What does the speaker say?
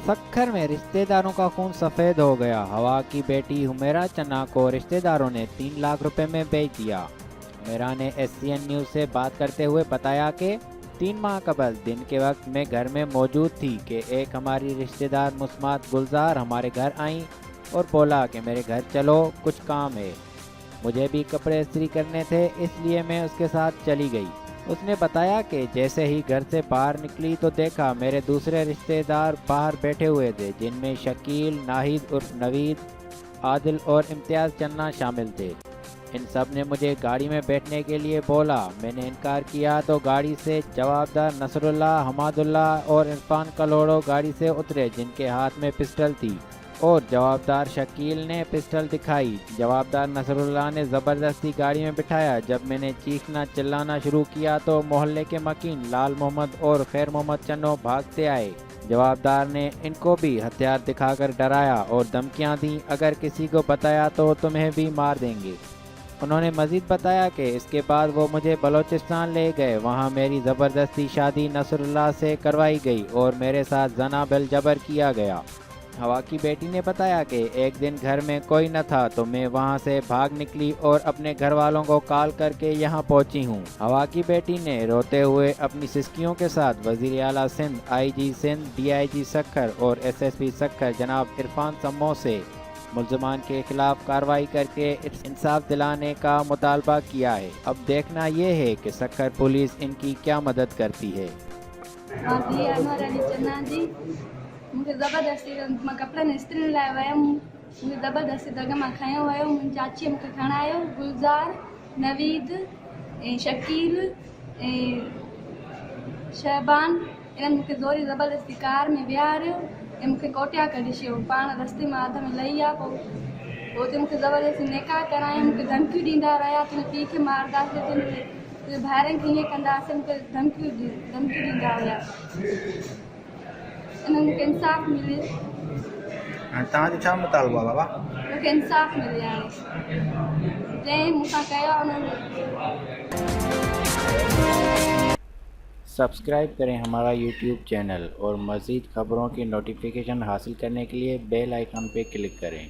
सक्खर में रिश्तेदारों का खून सफ़ेद हो गया। हवा की बेटी हुमेरा चन्ना को रिश्तेदारों ने 3 लाख रुपए में बेच दिया। हुमेरा ने SCN न्यूज़ से बात करते हुए बताया कि 3 माह कबल दिन के वक्त मैं घर में मौजूद थी कि एक हमारी रिश्तेदार मुस्मात गुलजार हमारे घर आई और बोला कि मेरे घर चलो, कुछ काम है। मुझे भी कपड़े इस्त्री करने थे, इसलिए मैं उसके साथ चली गई। उसने बताया कि जैसे ही घर से बाहर निकली तो देखा मेरे दूसरे रिश्तेदार बाहर बैठे हुए थे, जिनमें शकील, नाहिद उर्फ नवीद, आदिल और इम्तियाज़ चन्ना शामिल थे। इन सब ने मुझे गाड़ी में बैठने के लिए बोला। मैंने इनकार किया तो गाड़ी से जवाबदार नसरुल्लाह, हमादुल्लाह और इरफान कलोड़ो गाड़ी से उतरे, जिनके हाथ में पिस्टल थी, और जवाबदार शकील ने पिस्टल दिखाई। जवाबदार नसरुल्लाह ने ज़बरदस्ती गाड़ी में बिठाया। जब मैंने चीखना चिल्लाना शुरू किया तो मोहल्ले के मकीन लाल मोहम्मद और खैर मोहम्मद चन्नो भागते आए। जवाबदार ने इनको भी हथियार दिखाकर डराया और धमकियां दी, अगर किसी को बताया तो तुम्हें भी मार देंगे। उन्होंने मज़ीद बताया कि इसके बाद वो मुझे बलोचिस्तान ले गए। वहाँ मेरी ज़बरदस्ती शादी नसरुल्लाह से करवाई गई और मेरे साथ जना बिल जबर किया गया। हवा की बेटी ने बताया कि एक दिन घर में कोई न था तो मैं वहां से भाग निकली और अपने घर वालों को कॉल करके यहां पहुंची हूं। हवा की बेटी ने रोते हुए अपनी सिस्कियों के साथ वज़ीर आला सिंध, IG सिंध, DIG सक्खर और SSP सक्खर जनाब इरफान सम्मो से मुल्ज़मान के खिलाफ कार्रवाई करके इंसाफ दिलाने का मुतालबा किया है। अब देखना ये है कि सक्खर पुलिस इनकी क्या मदद करती है। मूंखे ज़बरदस्ती मां कपिड़नि इस्त्री लाइ वियमि। मूंखे ज़बरदस्ती दग मां खयो वियो। मुंहिंजी चाचीअ मूंखे खणायो। गुलज़ार, नवीद ऐं शकील ऐं शहबान, इन्हनि मूंखे ज़ोरी ज़बरदस्ती कार में विहारियो ऐं मूंखे कोटिया कढी छॾियो। पाण रस्ते मां अध में लही विया। पोइ हुते मूंखे ज़बरदस्ती निकाह करायईं। मूंखे धमकियूं ॾींदा रहिया, तुंहिंजे पीउ खे मारदासीं, तुंहिंजे भाइरनि खे हीअं कंदासीं। मूंखे धमकियूं ॾींदा हुया। मूंखे इंसाफ़ मिले। तव्हांजो छा मुतालबो आहे बाबा? मूंखे इंसाफ़ मिले। हाणे जंहिं मूंसां कयो उन्हनि। सब्सक्राइब करें हमारा YouTube चैनल और मज़ीद ख़बरों की नोटिफिकेशन हासिल करने के लिए बेल आइकन पर क्लिक करें।